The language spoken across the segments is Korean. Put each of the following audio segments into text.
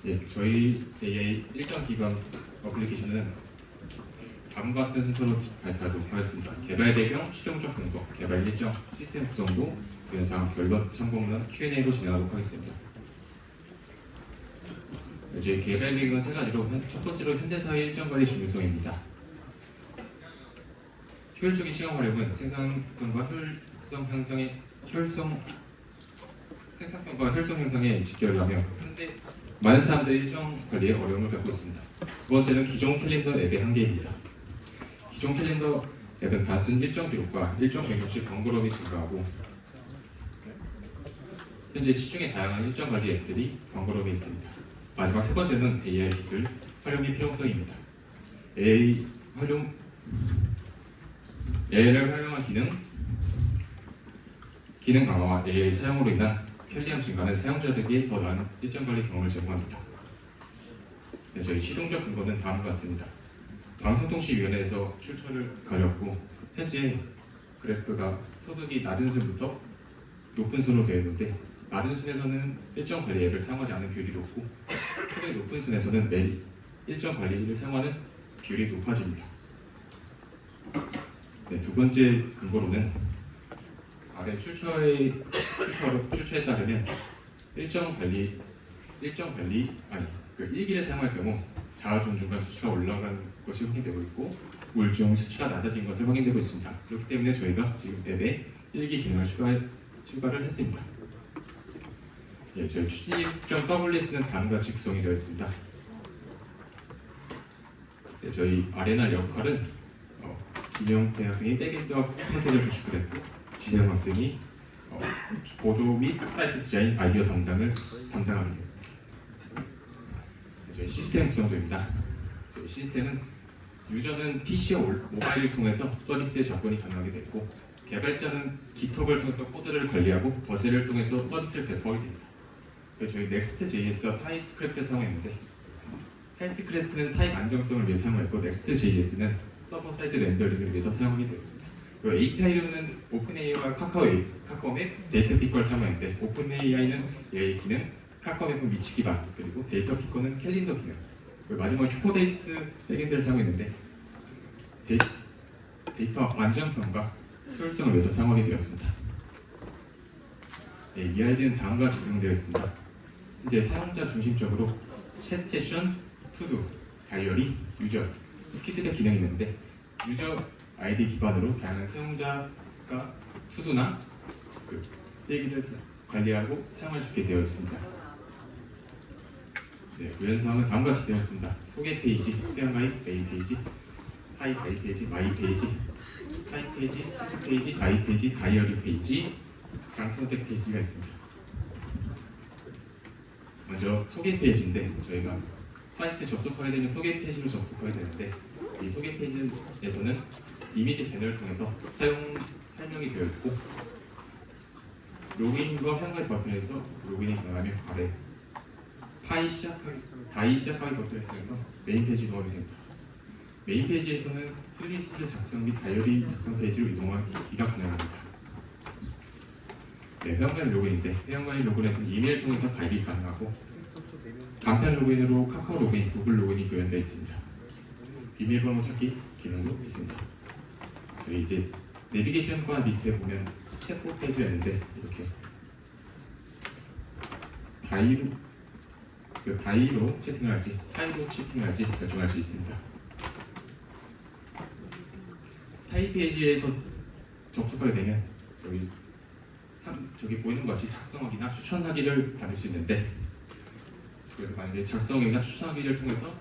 예, 저희 AI 일정 기반 어플리케이션은 다음과 같은 순서로 발표하도록 하겠습니다. 개발 배경, 실용적 근거, 개발 일정, 시스템 구성도, 부연사항 결론, 참고문헌, Q&A로 진행하도록 하겠습니다. 저희 개발 배경은 세 가지로, 첫 번째로 현대사회 일정 관리 중요성입니다. 효율적인 시간 활용은 생산성과 효율성 향상에 직결하며 많은 사람들이 일정 관리에 어려움을 겪고 있습니다. 두 번째는 기존 캘린더 앱의 한계입니다. 기존 캘린더 앱은 단순 일정 기록과 일정 변경시 번거로움이 증가하고 현재 시중에 다양한 일정 관리 앱들이 번거로움이 있습니다. 마지막 세 번째는 AI 기술 활용의 필요성입니다. AI를 활용한 기능 강화와 AI 사용으로 인한 편리함 증가는 사용자들에게 더 나은 일정 관리 경험을 제공합니다. 네, 저희 실용적 근거는 다음과 같습니다. 방송통신위원회에서 출처를 가져왔고 현재 그래프가 소득이 낮은 순부터 높은 순으로 되어 있는데 낮은 순에서는 일정 관리 앱을 사용하지 않는 비율이 높고 소득이 높은 순에서는 매일 일정 관리를 사용하는 비율이 높아집니다. 네, 두 번째 근거로는 아래 출처에 따르면 일기를 사용할 경우 자아존중과 수치가 올라간 것이 확인되고 있고 우울증 수치가 낮아진 것을 확인되고 있습니다. 그렇기 때문에 저희가 지금 앱에 일기 기능을 추가를 했습니다. 예, 저희 추진입.ws는 다음과 같이 구성이 되어 있습니다. 네, 저희 아레나 역할은 김영태 학생이 백엔드와 프론트엔드를 주축을 했고 지세영 학생이 보조 및 사이트 디자인 아이디어 담당하게 됐습니다. 저희 시스템 구성도입니다. 저희 시스템은 유저는 PC와 모바일을 통해서 서비스에 접근이 가능하게 됐고 개발자는 GitHub을 통해서 코드를 관리하고 버셀을 통해서 서비스를 배포하게 됩니다. 저희 Next.js와 TypeScript을 사용했는데 TypeScript는 타입 안정성을 위해 사용했고 Next.js는 서버 사이트 렌더링을 위해서 사용하게 되었습니다. API로는 오픈AI와 카카오맵, 데이터피커를 사용하는데 오픈AI는 AI 기능, 카카오맵은 위치 기반, 그리고 데이터피커는 캘린더 기능, 마지막으로 슈퍼베이스 백엔드를 사용했는데 데이터 안정성과 효율성을 위해서 사용하게 되었습니다. 네, ERD는 다음과 같이 구성되어 있습니다. 이제 사용자 중심적으로 챗 세션, 투두, 다이어리, 유저, 피드백 기능이 있는데 유저 아이디 기반으로 다양한 사용자가 투두나 일기를 관리하고 사용할 수 있게 되어 있습니다. 네, 구현사항은 다음과 같이 되어 있습니다. 소개 페이지, 회원가입, 메인 페이지, 타입 가입 페이지, 마이 페이지, 타입 페이지, 투두 페이지, 다이 페이지, 다이어리 페이지, 장소 선택 페이지가 있습니다. 먼저 소개 페이지인데 저희가 사이트 접속하게 되면 소개 페이지로 접속하게 되는데 이 소개 페이지에서는 이미지 패널을 통해서 설명이 되어 있고 로그인과 회원가입 버튼에서 로그인이 가능하며 아래 다이 시작하기 버튼을 통해서 메인 페이지로 가게 됩니다. 메인 페이지에서는 투리스트 작성 및 다이어리 작성 페이지로 이동하기가 가능합니다. 네, 회원가입 로그인인데 회원가입 로그인에서는 이메일을 통해서 가입이 가능하고 간편 로그인으로 카카오 로그인, 구글 로그인이 구현되어 있습니다. 비밀번호 찾기 기능도 있습니다. 저희 이제 내비게이션 바 밑에 보면 챗봇 페이지였는데 이렇게 다이로 채팅을 할지 타이로 채팅을 할지 결정할 수 있습니다. 타이 페이지에서 접속하게 되면 저기 보이는 것 같이 작성하기나 추천하기를 받을 수 있는데 그래서 만약에 작성하기나 추천하기를 통해서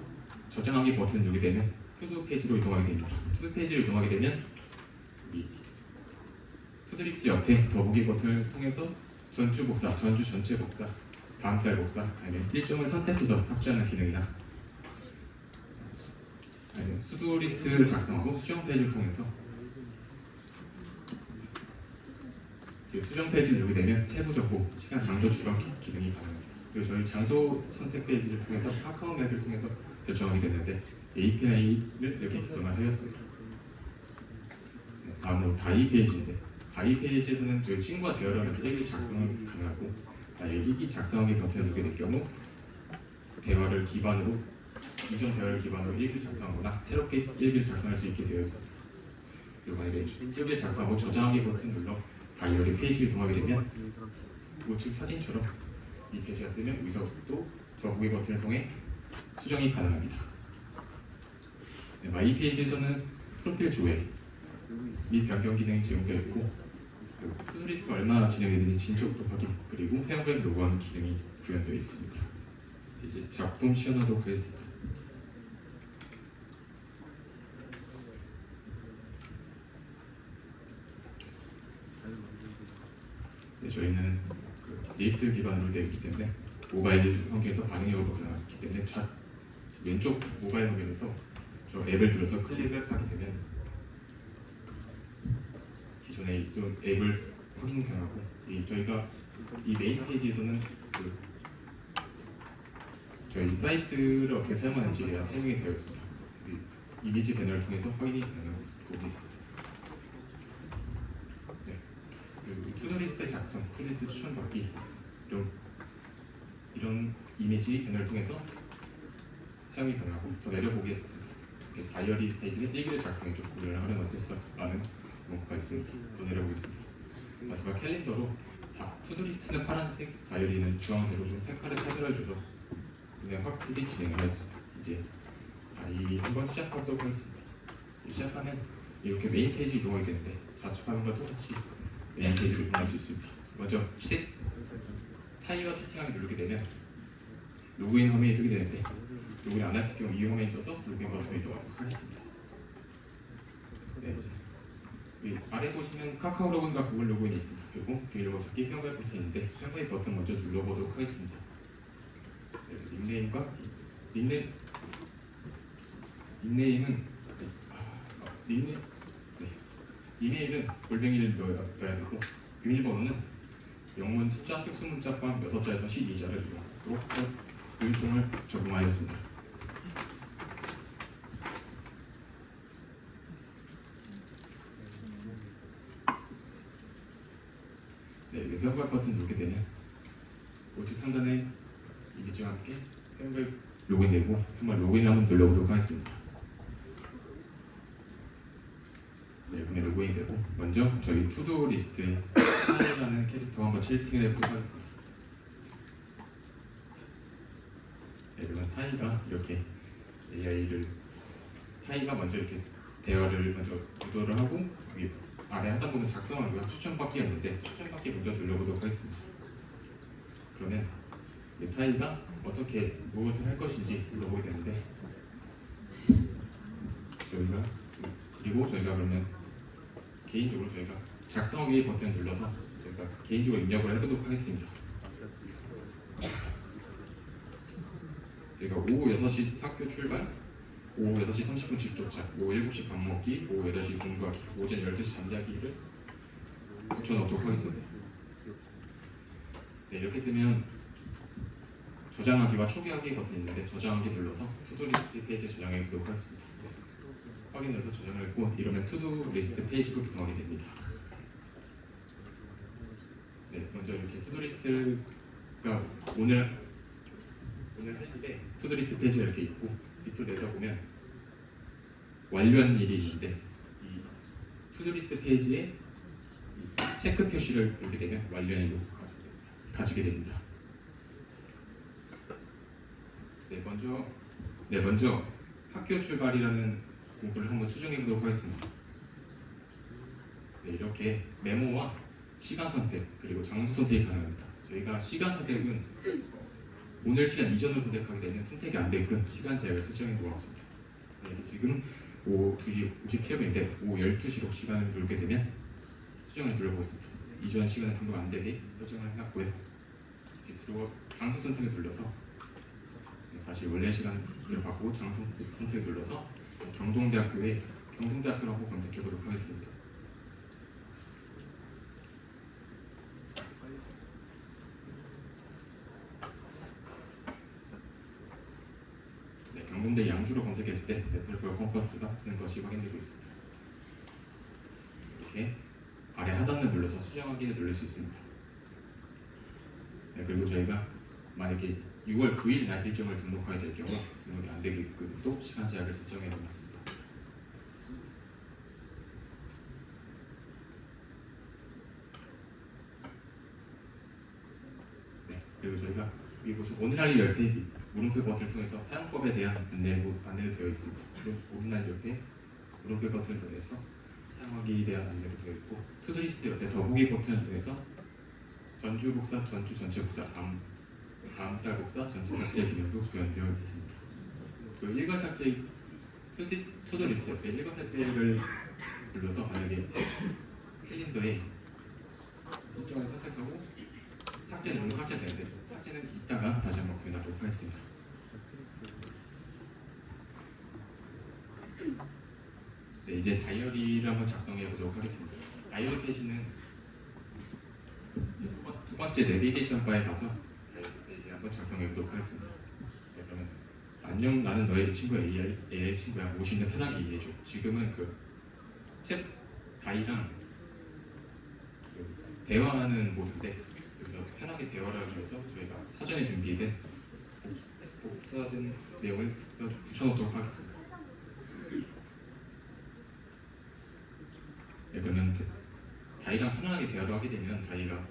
저장하기 버튼을 누르게 되면 투두 페이지로 이동하게 됩니다. 투두 페이지로 이동하게 되면 이 투두리스트 옆에 더보기 버튼을 통해서 전주 전체 복사, 다음 달 복사, 아니면 일정을 선택해서 삭제하는 기능이나 아니면 투두리스트를 작성하고 수정 페이지를 통해서 수정 페이지를 누르게 되면 세부 정보, 시간, 장소 추가 기능이 가능합니다. 그리고 저희 장소 선택 페이지를 통해서 카카오 맵을 통해서 결정하게 되는데 API를 이렇게 구성을 하였습니다. 네, 다음으로 다이 페이지인데 다이 페이지에서는 저희 친구와 대화를 하면서 일기 작성을 가능하고 일기 작성하기 버튼을 누르게 될 경우 대화를 기반으로 이전 대화를 기반으로 일기를 작성하거나 새롭게 일기를 작성할 수 있게 되어 있습니다. 그리고 만약에 일기를 작성하고 저장하기 버튼 눌러 다이어리 페이지를 이동하게 되면 우측 사진처럼 이 페이지가 뜨면 여기서 또 더보기 버튼을 통해 수정이 가능합니다. 네, 마이 페이지에서는 프로필 조회 및 변경 기능이 제공되어 있고 투두리스트가 얼마나 진행되는지 진척도 확인 그리고 회원별 로그아웃 기능이 구현되어 있습니다. 이제 작품 시연하도록 하겠습니다. 네, 저희는 리액트 기반으로 되어 있기 때문에 모바일 환경에서 반응력으로 가능하기 때문에 왼쪽 모바일 화면에서 저 앱을 눌러서 클릭을 하게 되면 기존에 있던 앱을 확인 가능하고 저희가 이 메인 페이지에서는 저희 사이트를 어떻게 사용하는지에 대한 설명이 되어 있습니다. 이미지 배너를 통해서 확인이 가능한 부분이 있습니다. 네. 그리고 투두리스트 작성, 투두리스트 추천받기 이런 이미지 배너를 통해서 사용이 가능하고 더 내려보겠습니다. 다이어리 페이지에 일기를 작성해줘 오늘 하루는 어땠어? 라는 문구가 있습니다. 더 내려보겠습니다. 마지막 캘린더로 투두리스트는 파란색, 다이어리는 주황색으로 좀 색깔을 차별해줘서 눈에 확실히 진행을 했습니다. 이제 한번 시작하도록 하겠습니다. 시작하면 이렇게 메인 페이지 이동하게 되는데 좌측 화면과 똑같이 메인 페이지로 이동할 수 있습니다. 먼저 타이어 채팅하기 누르게 되면 로그인 화면이 뜨게 되는데 로그인 안 했을 경우 이 화면이 떠서 로그인 버튼을 이동하도록 하겠습니다. 네, 이제 아래 보시면 카카오 로그인과 구글 로그인이 있습니다. 그리고 비밀번호 찾기 회원가입 버튼이 있는데 회원가입 버튼 먼저 눌러보도록 하겠습니다. 네, 닉네임은 골뱅이를 넣어야 되고 비밀번호는 영문 숫자 특수문자 포함 6자에서 12자를 이용하도록 유의사항을 적용하였습니다. 네, 회원가입 버튼 누르게 되면 우측 상단에 이미지와 함께 회원가입 로그인되고 한번 로그인을 한번 눌러보도록 하겠습니다. 네, 그러면 로그인 되고 먼저 저희 투두 리스트에 타이라는 캐릭터 한번 채팅을 해보도록 하겠습니다. 네, 그러면 타이가 먼저 이렇게 대화를 먼저 유도를 하고 여기 아래 하단 보면 작성하기와 추천받기였는데 추천받기 먼저 눌러보도록 하겠습니다. 그러면 타이가 어떻게 무엇을 할 것인지 물어보게 되는데 저희가 그러면 개인적으로 저희가 작성하기 버튼을 눌러서 저희가 개인적으로 입력을 해보도록 하겠습니다. 저희가 오후 6시 학교 출발, 오후 6시 30분 집 도착, 오후 7시 밥 먹기, 오후 8시 공부하기, 오전 12시 잠자기를 붙여넣도록 하겠습니다. 네, 이렇게 뜨면 저장하기와 초기화기 버튼이 있는데 저장하기 눌러서 투두리스트 페이지에 저장해 보도록 하겠습니다. 네, 확인해서 저장을 했고 이러면 투두리스트 페이지로 이동하게 됩니다. 네, 먼저 이렇게 투두리스트가 오늘 할 일에 투두리스트 페이지가 이렇게 있고 밑으로 내려보면 완료한 일이 있는데 이 투두리스트 페이지에 이 체크 표시를 누르게 되면 완료한 일로 가지게 됩니다. 먼저 학교 출발이라는 문구를 한번 수정해 보도록 하겠습니다. 네, 이렇게 메모와 시간 선택 그리고 장소 선택이 가능합니다. 저희가 시간 선택은 오늘 시간 이전으로 선택하게 되면 선택이 안 되게끔 시간 제약을 설정해 놓았습니다. 네, 지금 오후 2시 57분인데 오후 12시로 시간을 누르게 되면 수정을 눌러보겠습니다. 이전 시간은 등록 안 되게 설정을 해놨고요. 이제 장소 선택을 눌러서 다시 원래 시간을 바꾸고 장소 선택을 눌러서 경동대학교라고 검색해 보도록 하겠습니다. 네, 경동대 양주로 검색했을 때 배틀볼 컴퍼스가 뜨는 것이 확인되고 있습니다. 이렇게 아래 하단을 눌러서 수정하기를 누를 수 있습니다. 네, 그리고 저희가 만약에 6월 9일 날 일정을 등록하게 될 경우 등록이 안 되게끔 또 시간 제약을 설정해 놓았습니다. 네, 그리고 저희가 여기 보시면 오늘 할 열패 물음표 버튼을 통해서 사용법에 대한 안내도 되어 있습니다. 그리고 오늘 할 열패 물음표 버튼을 통해서 사용하기에 대한 안내도 되어 있고 투두리스트 옆에 더보기 버튼을 통해서 전주 복사, 전주 전체 복사, 다음 달 복사, 전체 삭제 기능도 구현되어 있습니다. 그 일괄 삭제 투두리스트 옆에 일괄 삭제를 눌러서 만약에 캘린더에 일정을 선택하고 삭제 누르면 삭제되는데 삭제는 이따가 다시 한번 구현하도록 하겠습니다. 네, 이제 다이어리를 한번 작성해 보도록 하겠습니다. 다이어리 페이지는 두 번째 내비게이션 바에 가서 다이어리 페이지를 한번 작성해 보도록 하겠습니다. 네, 그러면 안녕 나는 너의 친구야 AI의 친구야 무엇이든 편하게 이해해줘. 지금은 탭 다이랑 대화하는 모드인데 여기서 편하게 대화를 하기 위해서 저희가 사전에 준비된 복사된 내용을 붙여놓도록 하겠습니다. 네, 그러면 다이랑 편안하게 대화를 하게 되면 다이가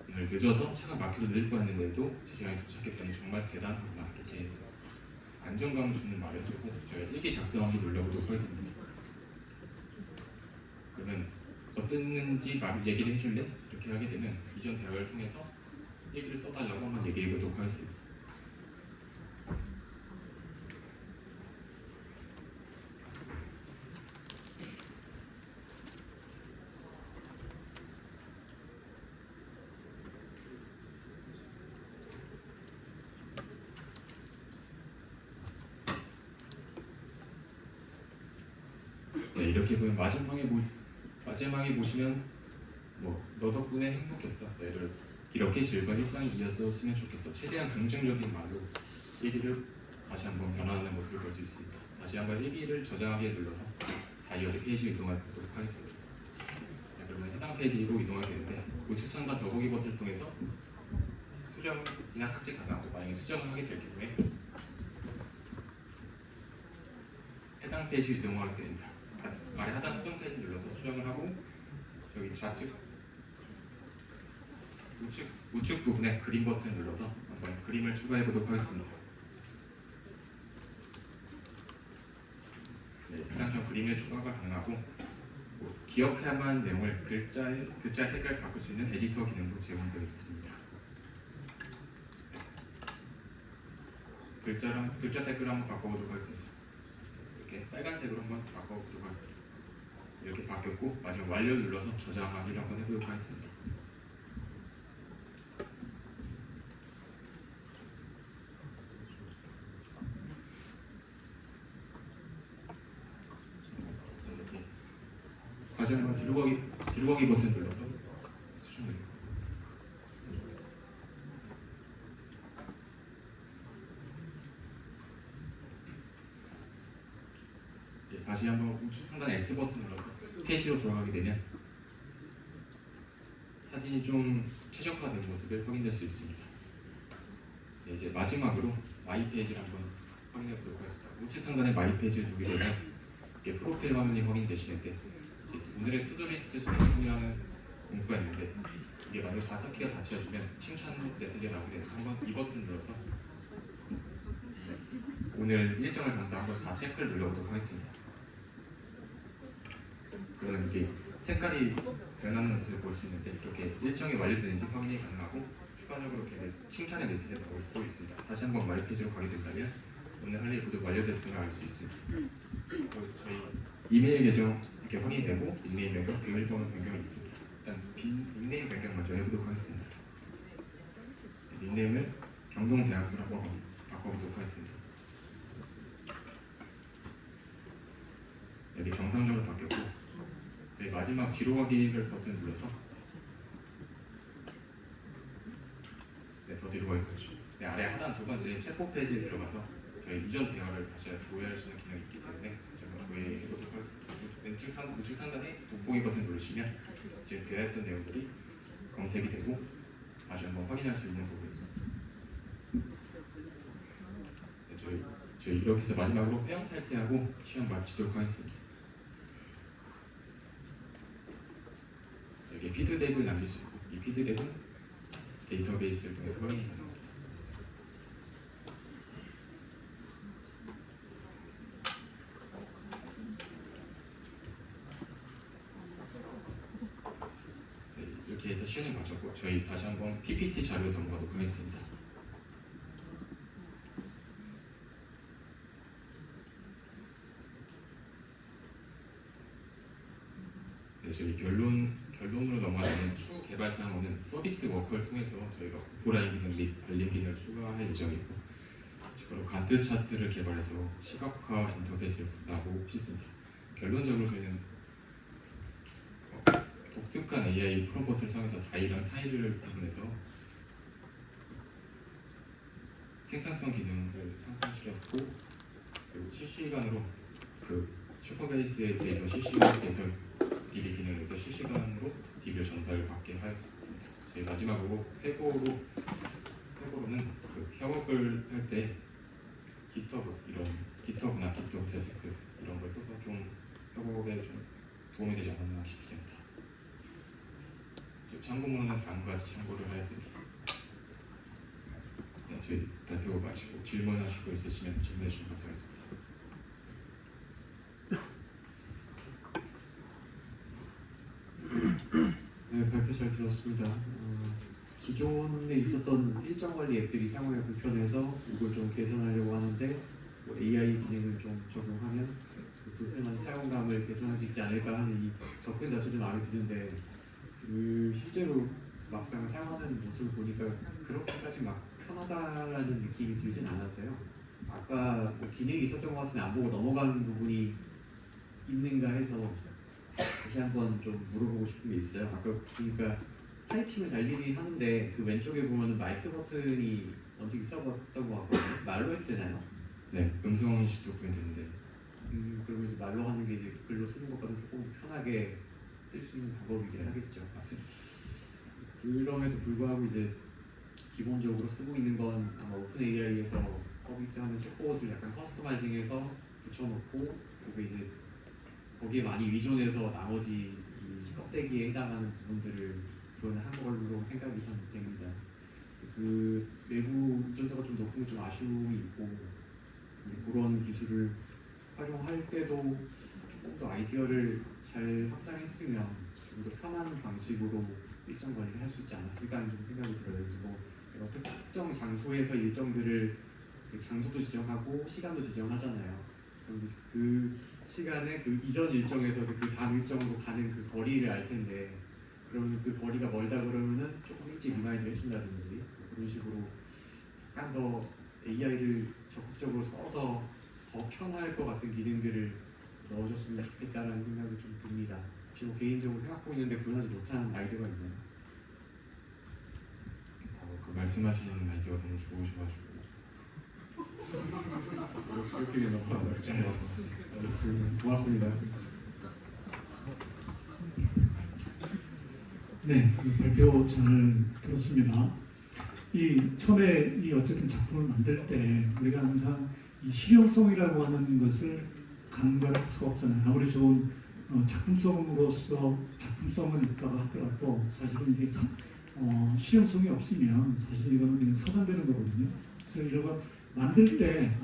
오늘 늦어서 차가 막혀서 늦을 뻔했는데도 제 시간에 도착했다니 정말 대단하구나 이렇게 안정감을 주는 말을 해주고 저희가 일기 작성하기 눌러보도록 하겠습니다. 그러면 어땠는지 얘기를 해줄래? 이렇게 하게 되면 이전 대화를 통해서 얘기를 써달라고 한번 얘기해 보도록 하겠습니다. 네, 이렇게 보면 마지막에 보시면 너 덕분에 행복했어. 너희들 이렇게 즐거운 일상이 이어졌으면 좋겠어. 최대한 긍정적인 말로 일기를 다시 한번 변화하는 모습을 볼 수 있습니다. 다시 한번 일기를 저장하기에 눌러서 다이어리 페이지로 이동하도록 하겠습니다. 네, 그러면 해당 페이지로 이동하게 되는데 우측선과 더보기 버튼을 통해서 수정이나 삭제 가능하고 만약에 수정을 하게 될 경우에 해당 페이지로 이동하게 됩니다. 아래 하단 수정 페이지 눌러서 수정을 하고 저기 좌측 우측 부분에 그림 버튼 눌러서 한번 그림을 추가해 보도록 하겠습니다. 네, 일단처럼 그림의 추가가 가능하고 기억해야만 하는 내용을 글자의 색깔을 바꿀 수 있는 에디터 기능도 제공되어 있습니다. 네. 글자 색깔을 한번 바꿔보도록 하겠습니다. 이렇게 빨간색으로 한번 바꿔보도록 하겠습니다. 이렇게 바뀌었고 마지막 완료 눌러서 저장하기를 한번 해보도록 하겠습니다. 이렇게 다시 한번 뒤로 가기 버튼 눌러서 수정해요. 다시 한번 우측 상단 S 버튼 눌러서 페이지로 돌아가게 되면 사진이 좀 최적화된 모습을 확인할 수 있습니다. 네, 이제 마지막으로 마이 페이지를 한번 확인해 보도록 하겠습니다. 우측 상단에 마이 페이지를 두게 되면 이렇게 프로필 화면이 확인되시는데 오늘의 투두리스트 수정이라는 문구였는데 이게 만약 5개가 다 채워지면 칭찬 메시지가 나오게 되면 한번 이 버튼 눌러서 오늘 일정을 전부 한번 다 체크를 눌러보도록 하겠습니다. 그러면 이게 색깔이 변하는 모습을 볼 수 있는데 이렇게 일정이 완료되는지 확인이 가능하고 추가적으로 이렇게 칭찬의 메시지를 볼 수 있습니다. 다시 한번 마이 페이지로 가게 된다면 오늘 할 일 모두 완료됐음을 알 수 있습니다. 그리고 저희 이메일 계정 이렇게 확인이 되고 닉네임 변경, 비밀번호 변경이 있습니다. 일단 닉네임 변경 먼저 해보도록 하겠습니다. 닉네임을 경동대학교로 한번 바꿔보도록 하겠습니다. 여기 정상적으로 바뀌었고 저희 마지막 뒤로 가기를 버튼 눌러서 더 뒤로 가기 버튼 네, 아래 하단 두 번째 챗봇 페이지에 들어가서 저희 이전 대화를 다시 조회할 수 있는 기능이 있기 때문에 제가 조회해 보도록 하겠습니다. 우측 상단에 돋보기 버튼 누르시면 이제 대화했던 내용들이 검색이 되고 다시 한번 확인할 수 있는 부분이 있습니다. 저희 이렇게 해서 마지막으로 회원 탈퇴하고 시험 마치도록 하겠습니다. 여기 피드백을 남길 수 있고 이 피드백은 데이터베이스를 통해서 확인이 가능합니다. 네, 이렇게 해서 시험을 마쳤고 저희 다시 한번 PPT 자료 넘어가도록 하겠습니다. 네, 저희 결론으로 넘어가는 추후 개발 사항은 서비스 워크를 통해서 저희가 오프라인 기능 및 알림 기능을 추가할 예정이고 추가로 간트 차트를 개발해서 시각화 인터페이스를 구현하고 싶습니다. 결론적으로 저희는 독특한 AI 프롬프트를 사용해서 다이랑 타일을 구분해서 생산성 기능을 향상시켰고 그리고 실시간으로 그 슈퍼베이스의 데이터 실시간 데이터 DB 기능을 해서 실시간으로 DB를 전달받게 하였습니다. 저희 마지막으로 회고로는 그 협업을 할 때 깃허브나 깃허브 데스크 이런 걸 써서 좀 협업에 좀 도움이 되지 않았나 싶습니다. 참고문헌은 다음과 같이 참고를 하였습니다. 네, 저희 발표 마치고 질문하실 거 있으시면 질문해 주시면 감사하겠습니다. 네, 발표 잘 들었습니다. 기존에 있었던 일정 관리 앱들이 사용하기 불편해서 이걸 좀 개선하려고 하는데 뭐 AI 기능을 좀 적용하면 그 불편한 사용감을 개선할 수 있지 않을까 하는 이 접근 자체도 마음에 드는데 실제로 막상 사용하는 모습을 보니까 그렇게까지 막 편하다라는 느낌이 들진 않아서요. 아까 뭐 기능이 있었던 것 같은데 안 보고 넘어가는 부분이 있는가 해서 다시 한번 좀 물어보고 싶은 게 있어요. 아까 보니까 타이핑을 달리기 하는데 그 왼쪽에 보면은 마이크 버튼이 언제 있었던 것 같거든요. 말로 해도 되나요? 네, 음성 인식도 구현되는데 그러면 이제 말로 하는 게 이제 글로 쓰는 것보다 조금 편하게 쓸 수 있는 방법이긴 하겠죠. 맞습니다. 그럼에도 불구하고 이제 기본적으로 쓰고 있는 건 아마 오픈 AI에서 서비스하는 챗봇을 약간 커스터마이징해서 붙여놓고 그게 이제 거기에 많이 위존해서 나머지 이 껍데기에 해당하는 부분들을 구현을 한 걸로 생각이 됩니다. 그 외부 의존도가 좀 높은 게 좀 아쉬움이 있고 이제 그런 기술을 활용할 때도 조금 더 아이디어를 잘 확장했으면 좀 더 편한 방식으로 일정 관리를 할 수 있지 않았을까 하는 좀 생각이 들어요. 그래서 뭐 특정 장소에서 일정들을 그 장소도 지정하고 시간도 지정하잖아요. 그래서 그 시간에 그 이전 일정에서도 그 다음 일정으로 가는 그 거리를 알 텐데 그러면 그 거리가 멀다 그러면은 조금 일찍 리마인드를 해준다든지 뭐 그런 식으로 약간 더 AI를 적극적으로 써서 더 편할 것 같은 기능들을 넣어줬으면 좋겠다라는 생각이 좀 듭니다. 혹시 뭐 개인적으로 생각하고 있는데 구현하지 못한 아이디어가 있나요? 그 말씀하시는 아이디어가 너무 좋으셔가지고 그렇게 넘어가도록 하겠습니다. 고맙습니다. 네, 발표 잘 들었습니다. 처음에 어쨌든 작품을 만들 때 우리가 항상 이 실용성이라고 하는 것을 간과할 수가 없잖아요. 아무리 좋은 작품성으로서 작품성은 있다고 하더라도 사실은 이게 실용성이 없으면 사실 이거는 그냥 사산되는 거거든요. 그래서 이런 거 만들 때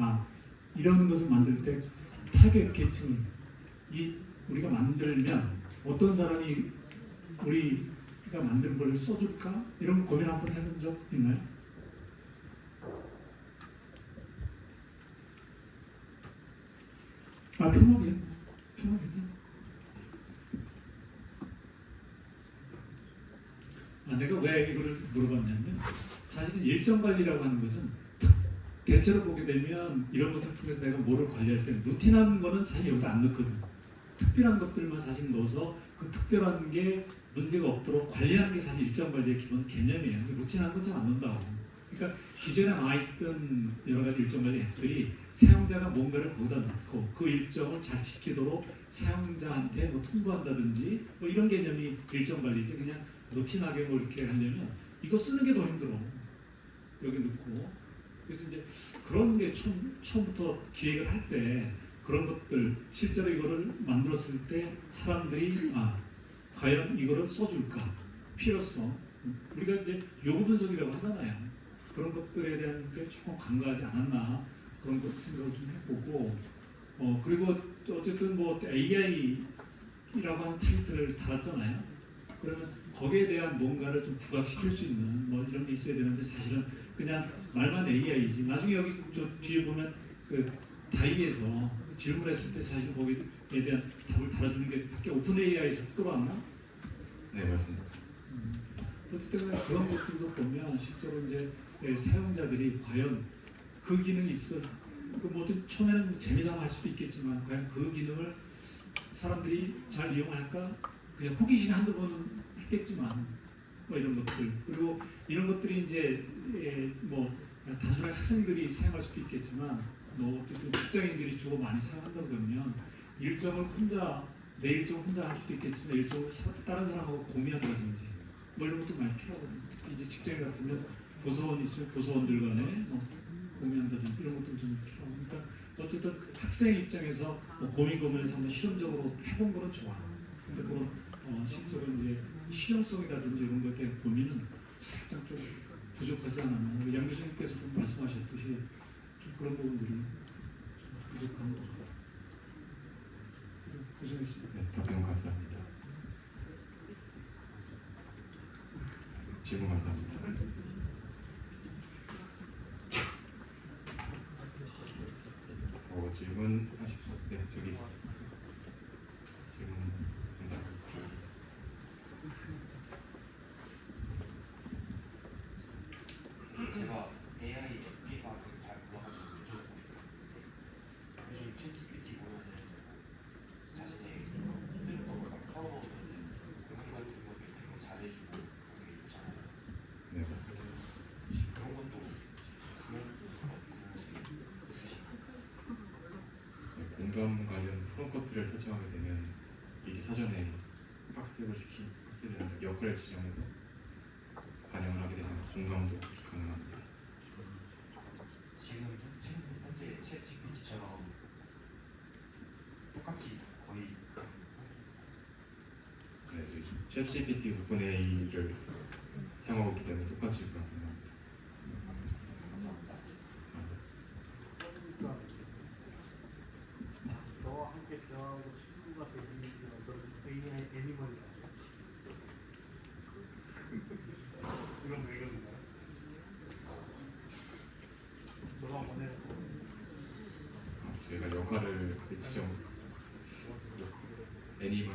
이런 것을 만들 때 타겟 계층을 우리가 만들면 어떤 사람이 우리가 만든 걸 써줄까? 이런 고민 한번 해본 적 있나요? 편하게 괜찮아. 내가 왜 이거를 물어봤냐면 사실은 일정 관리라고 하는 것은 대체로 보게 되면 이런 것을 통해서 내가 뭐를 관리할 때 루틴한 거는 사실 여기다 안 넣거든. 특별한 것들만 사실 넣어서 그 특별한 게 문제가 없도록 관리하는 게 사실 일정 관리의 기본 개념이에요. 루틴한 건 잘 안 넣는다고. 그러니까 기존에 나와있던 여러 가지 일정 관리 앱들이 사용자가 뭔가를 거기다 넣고 그 일정을 잘 지키도록 사용자한테 뭐 통보한다든지 뭐 이런 개념이 일정 관리지. 그냥 루틴하게 뭐 이렇게 하려면 이거 쓰는 게 더 힘들어. 여기 넣고 그래서 이제 그런 게 처음부터 기획을 할 때 그런 것들 실제로 이거를 만들었을 때 사람들이 과연 이거를 써줄까 필요성 우리가 이제 요구 분석이라고 하잖아요. 그런 것들에 대한 게 조금 간과하지 않았나 그런 것 생각을 좀 해보고 그리고 또 어쨌든 뭐 AI라고 하는 타이틀을 달았잖아요. 그러면 거기에 대한 뭔가를 좀 부각시킬 수 있는 뭐 이런 게 있어야 되는데 사실은 그냥 말만 AI지. 나중에 여기 저 뒤에 보면 그 다이에서 질문했을 때 사실 거기에 대한 답을 달아주는 게 밖에 오픈 AI에서 끌어왔나? 네, 맞습니다. 어쨌든 간에 그런 것들도 보면 실제로 이제 사용자들이 과연 그 기능이 있어 뭐 처음에는 재미삼아 할 수도 있겠지만 과연 그 기능을 사람들이 잘 이용할까? 그냥 호기심이 한두 번은 했겠지만 뭐 이런 것들 그리고 이런 것들이 이제 뭐 단순한 학생들이 사용할 수도 있겠지만 뭐 어쨌든 직장인들이 주로 많이 사용한다 그러면 일정을 혼자 내 일정 혼자 할 수도 있겠지만 일정을 다른 사람하고 공유한다든지 뭐 이런 것도 많이 필요하거든요. 특히 이제 직장인 같으면 부서원 있으면 부서원들 간에 뭐 공유한다든지 이런 것도 좀 필요하고 그러니까 어쨌든 학생 입장에서 뭐 고민해서 한번 실험적으로 해본 거는 좋아. 근데 그런 실제로 이제 실용성이라든지 이런 것에 대한 고민은 살짝 좀 부족하지 않았나. 양 교수님께서도 말씀하셨듯이 좀 그런 부분들이 좀 부족한 것 같아요. 고생했습니다. 네, 답변 감사합니다. 질문 감사합니다. 더 질문하시고 네, 저기 질문 감사합니다. 제가 AI 앱기가 되게 잘 몰라가지고 여쭤보고 있었는데 요즘 챗GPT 보면은 자신의 힘들었던 걸 막 털어보는 공부 같은 거를 되게 잘해주고 그런 게 있잖아요. 네, 맞습니다. 혹시 그런 것도 구현식이 있으신가요? 네, 공감 관련 프롬프트를 설정하게 되면 미리 사전에 학습이 아니라 역할을 지정해서 반영을 하게 되면 공감도 가능합니다. 지금 현재 챗GPT처럼 똑같이 거의 네, 저희 챗GPT 오픈 AI를 사용하고 있기 때문에 똑같이 가능합니다. 감사합니다. 너와 함께 대화하고 친구가 되는 어떤 AI 애니멀이 있어요. 이건 왜 이러는가요? 저도 한번 해요. 저희가 역할을 지정 애니멀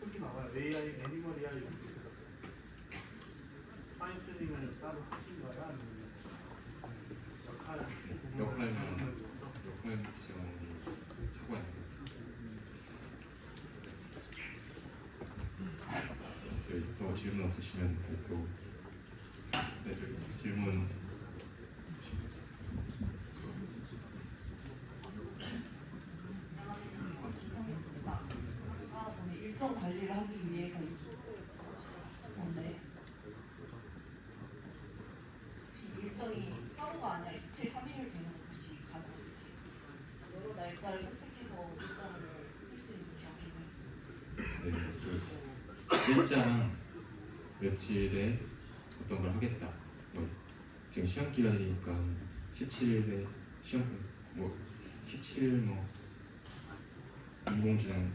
그렇게 나와요. AI 애니멀이야 이렇게 들었어요. 파인튜닝을 따로 하신 거야? 아니면 역할 지정이 차고가 있는 것 같습니다. 저희 더 질문 없으시면 발표. 네, 저희 질문 주시겠습니다. 오늘 일정 관리를 하기 위해서 건데 일정이 하루가 아니라 이틀, 3일 되는 것이 가능한지 여러 날짜를 선택해서 일정을 쓸 수 있는 경우는 네, 일정 며칠에 어떤 걸 하겠다. 뭐 지금 시험 기간이니까 17일에 시험 17일 인공지능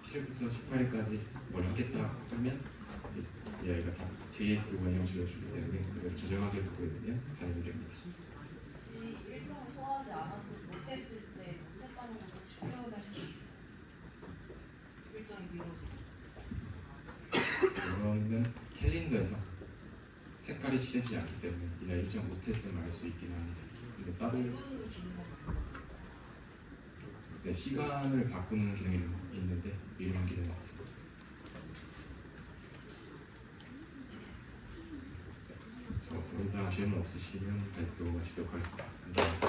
17일부터 18일까지 뭘 하겠다 하면 이제 AI가 다 JS 원형식으로 주기 때문에 그걸 조정하게 듣고 있으면 반영이 됩니다. 혹시 일정을 소화하지 않았을 못했을 때 못했다는 것을 표현할 수 있어요. 일정이 미뤄지고 그러면 캘린더에서 색깔이 칠해지지 않기 때문에 이날 일정 못했음을 알 수 있긴 합니다. 근데 따로 이분으로 기능을 네, 시간을 바꾸는 기능이 있는데 이런 기능은 없습니다. 더 이상 질문 없으시면 발표 마치도록 하겠습니다. 감사합니다.